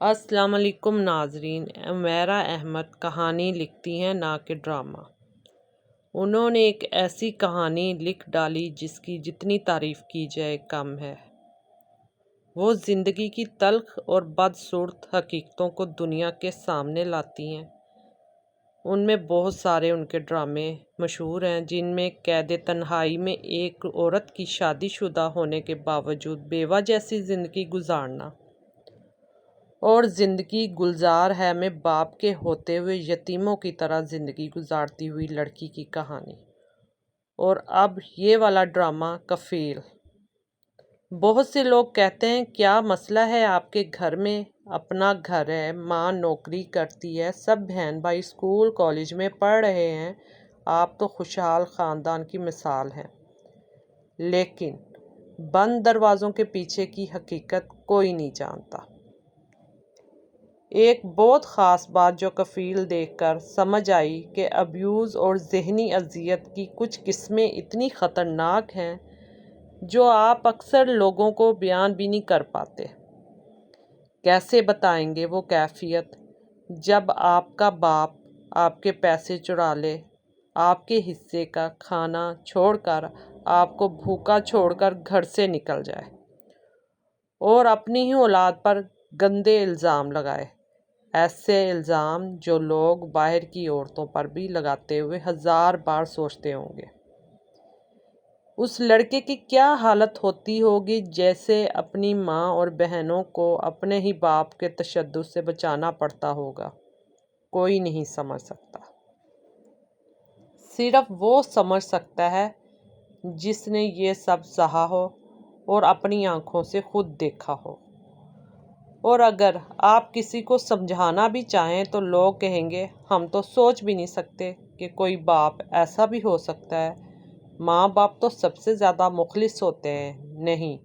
السلام علیکم ناظرین، عمیرہ احمد کہانی لکھتی ہیں نہ کہ ڈرامہ۔ انہوں نے ایک ایسی کہانی لکھ ڈالی جس کی جتنی تعریف کی جائے کم ہے۔ وہ زندگی کی تلخ اور بدصورت حقیقتوں کو دنیا کے سامنے لاتی ہیں۔ ان میں بہت سارے ان کے ڈرامے مشہور ہیں، جن میں قید تنہائی میں ایک عورت کی شادی شدہ ہونے کے باوجود بیوہ جیسی زندگی گزارنا، اور زندگی گلزار ہے میں باپ کے ہوتے ہوئے یتیموں کی طرح زندگی گزارتی ہوئی لڑکی کی کہانی، اور اب یہ والا ڈرامہ کفیل۔ بہت سے لوگ کہتے ہیں کیا مسئلہ ہے آپ کے گھر میں؟ اپنا گھر ہے، ماں نوکری کرتی ہے، سب بہن بھائی اسکول کالج میں پڑھ رہے ہیں، آپ تو خوشحال خاندان کی مثال ہیں۔ لیکن بند دروازوں کے پیچھے کی حقیقت کوئی نہیں جانتا۔ ایک بہت خاص بات جو کفیل دیکھ کر سمجھ آئی کہ ابیوز اور ذہنی اذیت کی کچھ قسمیں اتنی خطرناک ہیں جو آپ اکثر لوگوں کو بیان بھی نہیں کر پاتے۔ کیسے بتائیں گے وہ کیفیت جب آپ کا باپ آپ کے پیسے چرا لے، آپ کے حصے کا کھانا چھوڑ کر آپ کو بھوکا چھوڑ کر گھر سے نکل جائے، اور اپنی ہی اولاد پر گندے الزام لگائے، ایسے الزام جو لوگ باہر کی عورتوں پر بھی لگاتے ہوئے 1000 بار سوچتے ہوں گے۔ اس لڑکے کی کیا حالت ہوتی ہوگی جیسے اپنی ماں اور بہنوں کو اپنے ہی باپ کے تشدد سے بچانا پڑتا ہوگا، کوئی نہیں سمجھ سکتا۔ صرف وہ سمجھ سکتا ہے جس نے یہ سب سہا ہو اور اپنی آنکھوں سے خود دیکھا ہو۔ اور اگر آپ کسی کو سمجھانا بھی چاہیں تو لوگ کہیں گے ہم تو سوچ بھی نہیں سکتے کہ کوئی باپ ایسا بھی ہو سکتا ہے۔ ماں باپ تو سب سے زیادہ مخلص ہوتے ہیں۔ نہیں،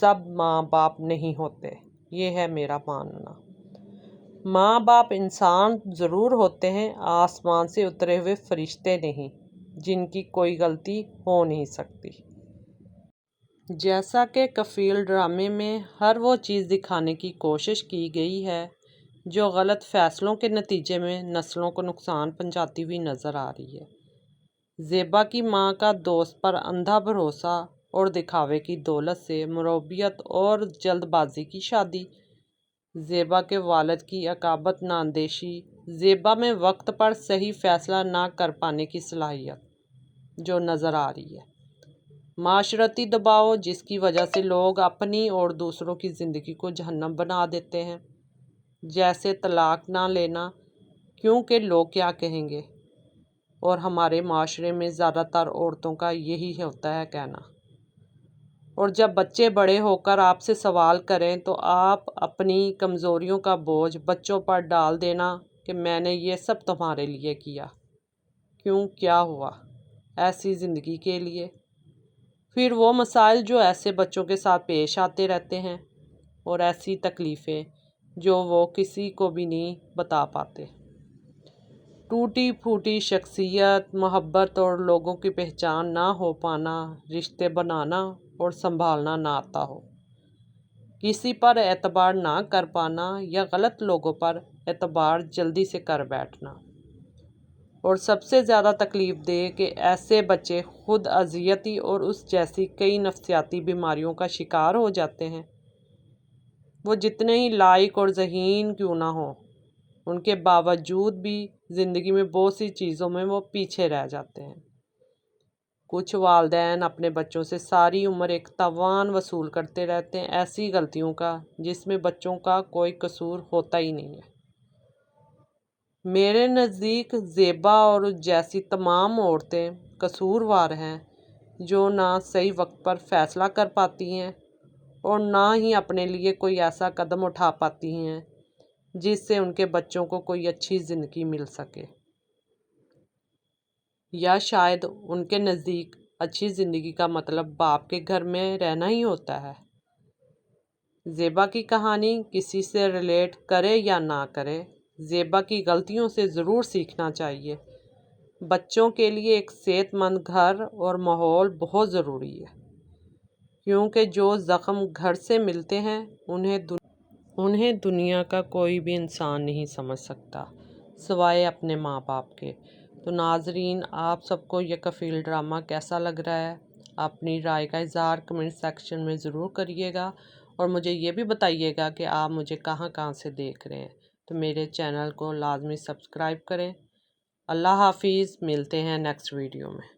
سب ماں باپ نہیں ہوتے، یہ ہے میرا ماننا۔ ماں باپ انسان ضرور ہوتے ہیں، آسمان سے اترے ہوئے فرشتے نہیں، جن کی کوئی غلطی ہو نہیں سکتی۔ جیسا کہ کفیل ڈرامے میں ہر وہ چیز دکھانے کی کوشش کی گئی ہے جو غلط فیصلوں کے نتیجے میں نسلوں کو نقصان پہنچاتی ہوئی نظر آ رہی ہے۔ زیبا کی ماں کا دوست پر اندھا بھروسہ اور دکھاوے کی دولت سے مربوط اور جلد بازی کی شادی، زیبا کے والد کی عاقبت اندیشی، زیبا میں وقت پر صحیح فیصلہ نہ کر پانے کی صلاحیت جو نظر آ رہی ہے، معاشرتی دباؤ جس کی وجہ سے لوگ اپنی اور دوسروں کی زندگی کو جہنم بنا دیتے ہیں، جیسے طلاق نہ لینا کیونکہ لوگ کیا کہیں گے، اور ہمارے معاشرے میں زیادہ تر عورتوں کا یہی ہوتا ہے کہنا۔ اور جب بچے بڑے ہو کر آپ سے سوال کریں تو آپ اپنی کمزوریوں کا بوجھ بچوں پر ڈال دینا کہ میں نے یہ سب تمہارے لیے کیا، کیوں کیا ہوا، ایسی زندگی کے لیے۔ پھر وہ مسائل جو ایسے بچوں کے ساتھ پیش آتے رہتے ہیں، اور ایسی تکلیفیں جو وہ کسی کو بھی نہیں بتا پاتے۔ ٹوٹی پھوٹی شخصیت، محبت اور لوگوں کی پہچان نہ ہو پانا، رشتے بنانا اور سنبھالنا نہ آتا ہو، کسی پر اعتبار نہ کر پانا یا غلط لوگوں پر اعتبار جلدی سے کر بیٹھنا، اور سب سے زیادہ تکلیف دہ کہ ایسے بچے خود اذیتی اور اس جیسی کئی نفسیاتی بیماریوں کا شکار ہو جاتے ہیں۔ وہ جتنے ہی لائق اور ذہین کیوں نہ ہوں، ان کے باوجود بھی زندگی میں بہت سی چیزوں میں وہ پیچھے رہ جاتے ہیں۔ کچھ والدین اپنے بچوں سے ساری عمر ایک تاوان وصول کرتے رہتے ہیں، ایسی غلطیوں کا جس میں بچوں کا کوئی قصور ہوتا ہی نہیں ہے۔ میرے نزدیک زیبا اور اس جیسی تمام عورتیں قصوروار ہیں جو نہ صحیح وقت پر فیصلہ کر پاتی ہیں اور نہ ہی اپنے لیے کوئی ایسا قدم اٹھا پاتی ہیں جس سے ان کے بچوں کو کوئی اچھی زندگی مل سکے، یا شاید ان کے نزدیک اچھی زندگی کا مطلب باپ کے گھر میں رہنا ہی ہوتا ہے۔ زیبا کی کہانی کسی سے ریلیٹ کرے یا نہ کرے، زیبا کی غلطیوں سے ضرور سیکھنا چاہیے۔ بچوں کے لیے ایک صحت مند گھر اور ماحول بہت ضروری ہے، کیونکہ جو زخم گھر سے ملتے ہیں انہیں انہیں دنیا کا کوئی بھی انسان نہیں سمجھ سکتا سوائے اپنے ماں باپ کے۔ تو ناظرین، آپ سب کو یہ کفیل ڈرامہ کیسا لگ رہا ہے؟ اپنی رائے کا اظہار کمنٹ سیکشن میں ضرور کریے گا، اور مجھے یہ بھی بتائیے گا کہ آپ مجھے کہاں کہاں سے دیکھ رہے ہیں۔ تو میرے چینل کو لازمی سبسکرائب کریں۔ اللہ حافظ، ملتے ہیں نیکسٹ ویڈیو میں۔